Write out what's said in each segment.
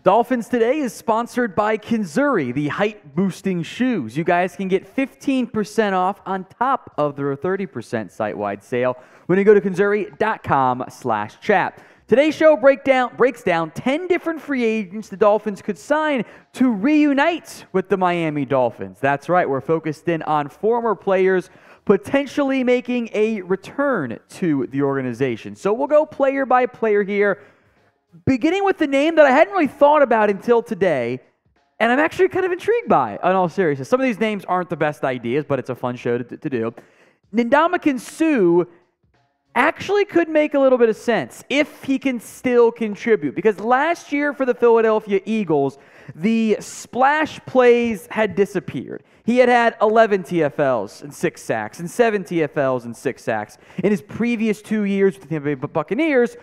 Dolphins Today is sponsored by Kinzuri, the height-boosting shoes. You guys can get 15% off on top of their 30% site-wide sale when you go to kinzuri.com/chat. Today's show breaks down 10 different free agents the Dolphins could sign to reunite with the Miami Dolphins. That's right, we're focused in on former players potentially making a return to the organization. So we'll go player by player here, beginning with the name that I hadn't really thought about until today, and I'm actually kind of intrigued by, in all seriousness. Some of these names aren't the best ideas, but it's a fun show to do. Ndamukong Suh actually could make a little bit of sense if he can still contribute, because last year for the Philadelphia Eagles, the splash plays had disappeared. He had 11 TFLs and 6 sacks, and 7 TFLs and 6 sacks in his previous 2 years with the Tampa Bay Buccaneers.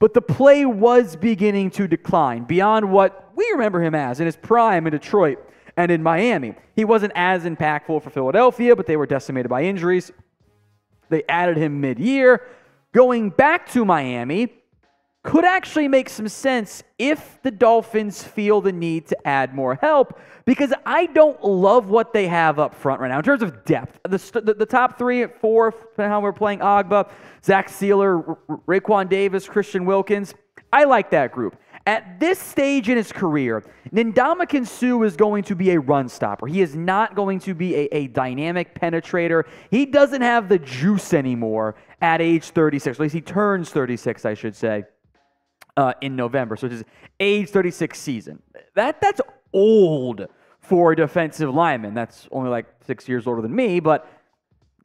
But the play was beginning to decline beyond what we remember him as in his prime in Detroit and in Miami. He wasn't as impactful for Philadelphia, but they were decimated by injuries. They added him mid-year. Going back to Miami could actually make some sense if the Dolphins feel the need to add more help, because I don't love what they have up front right now in terms of depth. The top 3 at 4, how we're playing Agba, Zach Sealer, Raekwon Davis, Christian Wilkins. I like that group. At this stage in his career, Ndamukong Suh is going to be a run stopper. He is not going to be a dynamic penetrator. He doesn't have the juice anymore at age 36. At least he turns 36, I should say, in November. So it's his age 36 season. That's old for a defensive lineman. That's only like 6 years older than me, but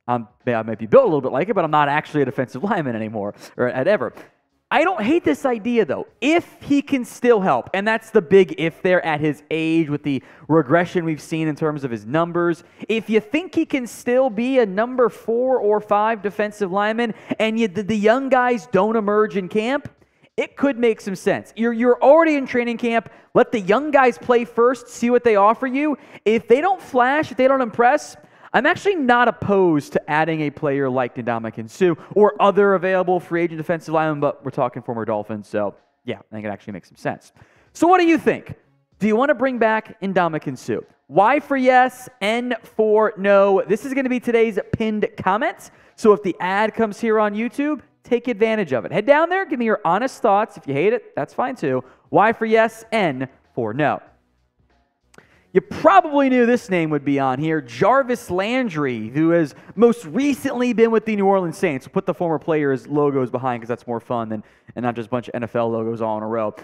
I might be built a little bit like it, but I'm not actually a defensive lineman anymore, or ever. I don't hate this idea, though, if he can still help. And that's the big if there at his age with the regression we've seen in terms of his numbers. If you think he can still be a number 4 or 5 defensive lineman and the young guys don't emerge in camp, it could make some sense. You're already in training camp. Let the young guys play first, see what they offer you. If they don't flash, if they don't impress, I'm actually not opposed to adding a player like Ndamukong Suh or other available free agent defensive linemen, but we're talking former Dolphins, so yeah, I think it actually makes some sense. So what do you think? Do you want to bring back Ndamukong Suh? Y for yes, N for no. This is going to be today's pinned comment, so if the ad comes here on YouTube, take advantage of it. Head down there, give me your honest thoughts. If you hate it, that's fine too. Y for yes, N for no. You probably knew this name would be on here, Jarvis Landry, who has most recently been with the New Orleans Saints. We'll put the former players' logos behind because that's more fun than and not just a bunch of NFL logos all in a row.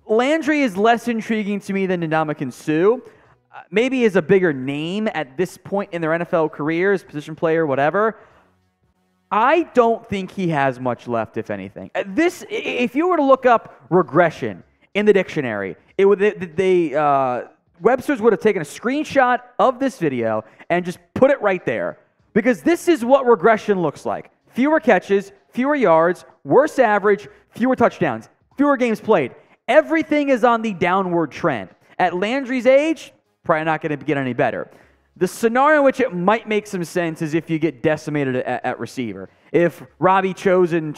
Landry is less intriguing to me than Ndamukong Suh. Maybe is a bigger name at this point in their NFL careers, position player, whatever. I don't think he has much left, if anything. If you were to look up regression in the dictionary, Webster's would have taken a screenshot of this video and just put it right there. Because this is what regression looks like. Fewer catches, fewer yards, worse average, fewer touchdowns, fewer games played. Everything is on the downward trend. At Landry's age, probably not going to get any better. The scenario in which it might make some sense is if you get decimated at receiver. If Robbie Anderson,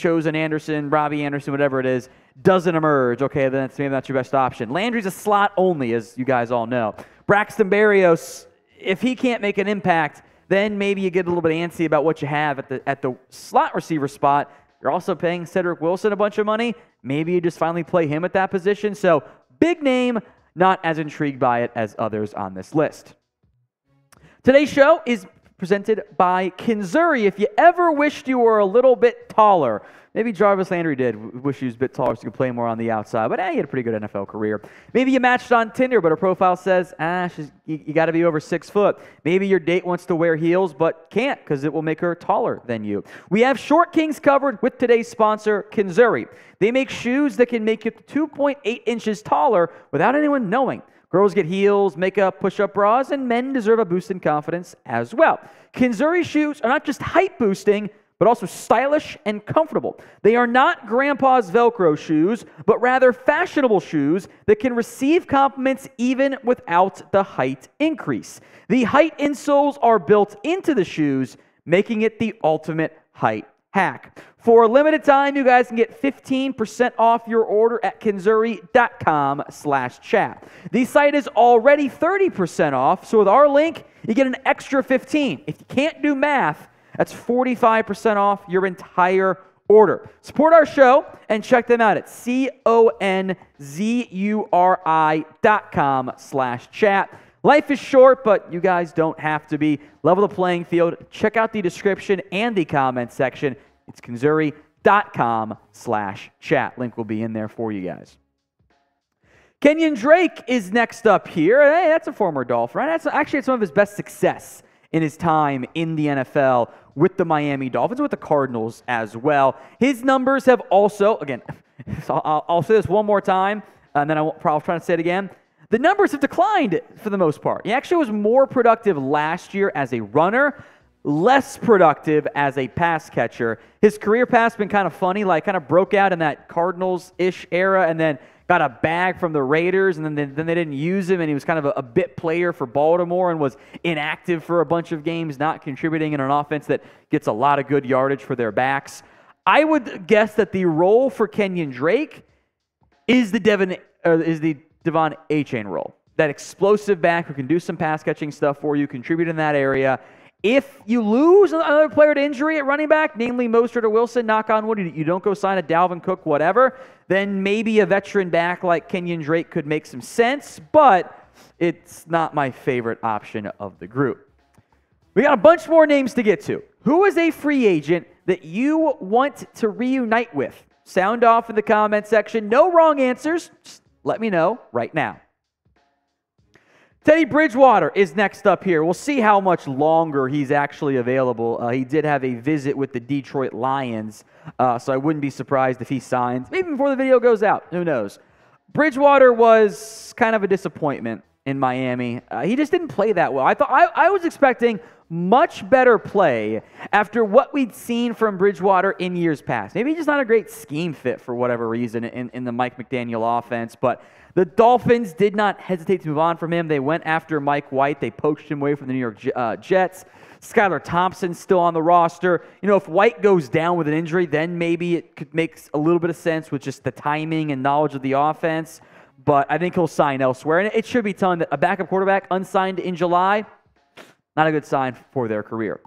whatever it is, doesn't emerge, okay, then maybe that's your best option. Landry's a slot only, as you guys all know. Braxton Berrios, if he can't make an impact, then maybe you get a little bit antsy about what you have at the slot receiver spot. You're also paying Cedric Wilson a bunch of money. Maybe you just finally play him at that position. So, big name, not as intrigued by it as others on this list. Today's show is presented by Kinzuri. If you ever wished you were a little bit taller, maybe Jarvis Landry did wish he was a bit taller so he could play more on the outside, but he had a pretty good NFL career. Maybe you matched on Tinder, but her profile says, you got to be over 6 foot. Maybe your date wants to wear heels, but can't because it will make her taller than you. We have Short Kings covered with today's sponsor, Kinzuri. They make shoes that can make you 2.8 inches taller without anyone knowing. Girls get heels, makeup, push-up bras, and men deserve a boost in confidence as well. Kinzuri shoes are not just height-boosting, but also stylish and comfortable. They are not grandpa's Velcro shoes, but rather fashionable shoes that can receive compliments even without the height increase. The height insoles are built into the shoes, making it the ultimate height hack. For a limited time, you guys can get 15% off your order at Kinzuri.com/chat. The site is already 30% off, so with our link, you get an extra 15. If you can't do math, that's 45% off your entire order. Support our show and check them out at CONZURI.com/chat. Life is short, but you guys don't have to be. Level the playing field. Check out the description and the comment section. It's Kinzuri.com/chat. Link will be in there for you guys. Kenyan Drake is next up here. Hey, that's a former Dolphin, right? That's actually some of his best success in his time in the NFL with the Miami Dolphins, with the Cardinals as well. His numbers have also, again, so I'll say this one more time, and then I'll try to say it again. The numbers have declined for the most part. He actually was more productive last year as a runner, less productive as a pass catcher. His career path has been kind of funny, like kind of broke out in that Cardinals-ish era and then got a bag from the Raiders, and then they didn't use him, and he was kind of a bit player for Baltimore and was inactive for a bunch of games, not contributing in an offense that gets a lot of good yardage for their backs. I would guess that the role for Kenyan Drake is the Devon A-Chain role. That explosive back who can do some pass catching stuff for you, contribute in that area. If you lose another player to injury at running back, namely Mostert or Wilson, knock on wood, you don't go sign a Dalvin Cook, whatever, then maybe a veteran back like Kenyan Drake could make some sense, but it's not my favorite option of the group. We got a bunch more names to get to. Who is a free agent that you want to reunite with? Sound off in the comment section. No wrong answers. Just let me know right now. Teddy Bridgewater is next up here. We'll see how much longer he's actually available. He did have a visit with the Detroit Lions, so I wouldn't be surprised if he signs, maybe before the video goes out. Who knows? Bridgewater was kind of a disappointment in Miami. He just didn't play that well. I was expecting much better play after what we'd seen from Bridgewater in years past. Maybe just not a great scheme fit for whatever reason in the Mike McDaniel offense, but the Dolphins did not hesitate to move on from him. They went after Mike White. They poached him away from the New York Jets. Skylar Thompson's still on the roster. You know, if White goes down with an injury, then maybe it could make a little bit of sense with just the timing and knowledge of the offense. But I think he'll sign elsewhere. And it should be telling that a backup quarterback unsigned in July, not a good sign for their career.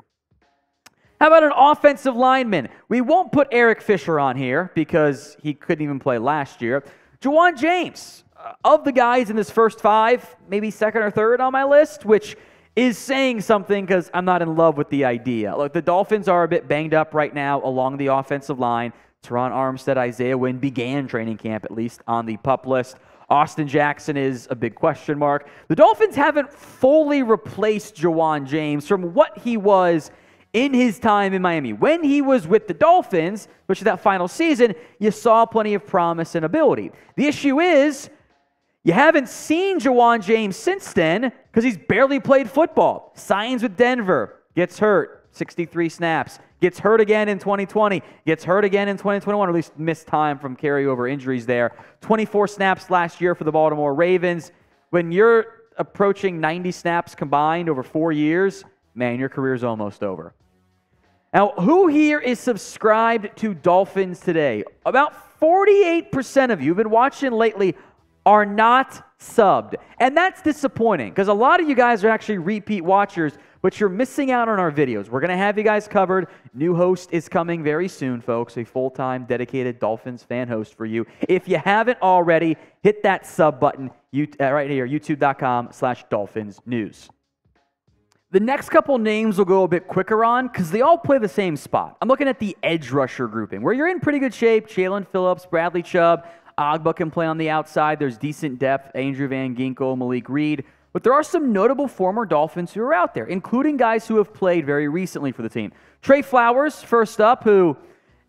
How about an offensive lineman? We won't put Eric Fisher on here because he couldn't even play last year. Ja'Wuan James, of the guys in this first five, maybe second or third on my list, which is saying something because I'm not in love with the idea. Look, the Dolphins are a bit banged up right now along the offensive line. Terron Armstead, Isaiah Wynn began training camp, at least on the PUP list. Austin Jackson is a big question mark. The Dolphins haven't fully replaced Ja'Wuan James from what he was in his time in Miami. When he was with the Dolphins, which is that final season, you saw plenty of promise and ability. The issue is you haven't seen Ja'Wuan James since then because he's barely played football. Signs with Denver, gets hurt, 63 snaps. Gets hurt again in 2020, gets hurt again in 2021, or at least missed time from carryover injuries there. 24 snaps last year for the Baltimore Ravens. When you're approaching 90 snaps combined over 4 years, man, your career's almost over. Now, who here is subscribed to Dolphins Today? About 48% of you who've been watching lately are not subbed. And that's disappointing because a lot of you guys are actually repeat watchers, but you're missing out on our videos. We're going to have you guys covered. New host is coming very soon, folks. A full-time, dedicated Dolphins fan host for you. If you haven't already, hit that sub button right here, youtube.com/DolphinsNews. The next couple names will go a bit quicker on because they all play the same spot. I'm looking at the edge rusher grouping, where you're in pretty good shape. Jalen Phillips, Bradley Chubb, Agba can play on the outside. There's decent depth. Andrew Van Ginkel, Malik Reed. But there are some notable former Dolphins who are out there, including guys who have played very recently for the team. Trey Flowers, first up, who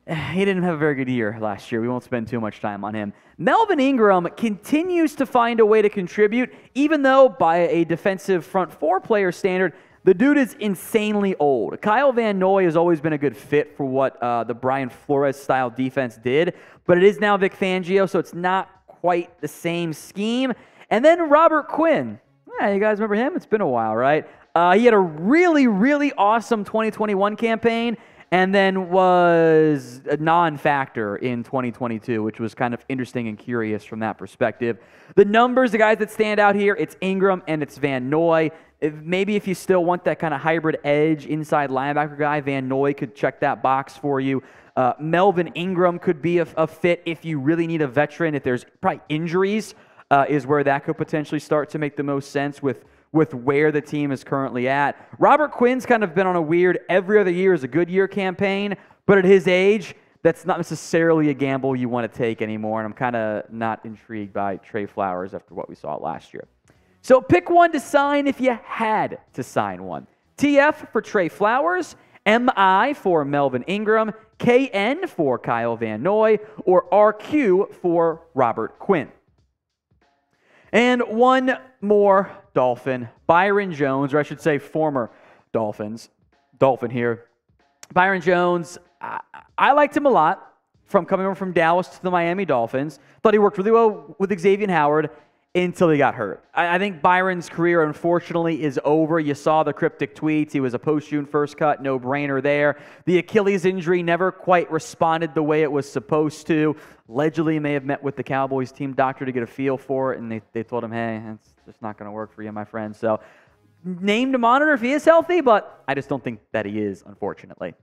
he didn't have a very good year last year. We won't spend too much time on him. Melvin Ingram continues to find a way to contribute, even though by a defensive front four player standard, the dude is insanely old. Kyle Van Noy has always been a good fit for what the Brian Flores-style defense did, but it is now Vic Fangio, so it's not quite the same scheme. And then Robert Quinn. Yeah, you guys remember him? It's been a while, right? He had a really, really awesome 2021 campaign, and then was a non-factor in 2022, which was kind of interesting and curious from that perspective. The numbers, the guys that stand out here, it's Ingram and it's Van Noy. Maybe if you still want that kind of hybrid edge inside linebacker guy, Van Noy could check that box for you. Melvin Ingram could be a fit if you really need a veteran. If there's probably injuries, is where that could potentially start to make the most sense with where the team is currently at. Robert Quinn's kind of been on a weird every other year is a good year campaign, but at his age, that's not necessarily a gamble you want to take anymore, and I'm kind of not intrigued by Trey Flowers after what we saw last year. So pick one to sign if you had to sign one. TF for Trey Flowers, MI for Melvin Ingram, KN for Kyle Van Noy, or RQ for Robert Quinn. And one more Dolphin, Byron Jones, or I should say former Dolphin here. Byron Jones, I liked him a lot from coming over from Dallas to the Miami Dolphins. Thought he worked really well with Xavier Howard until he got hurt. I think Byron's career, unfortunately, is over. You saw the cryptic tweets. He was a post-June first cut, no-brainer there. The Achilles injury never quite responded the way it was supposed to. Allegedly, may have met with the Cowboys team doctor to get a feel for it, and they told him, hey, it's just not going to work for you, my friend. So, name to monitor if he is healthy, but I just don't think that he is, unfortunately.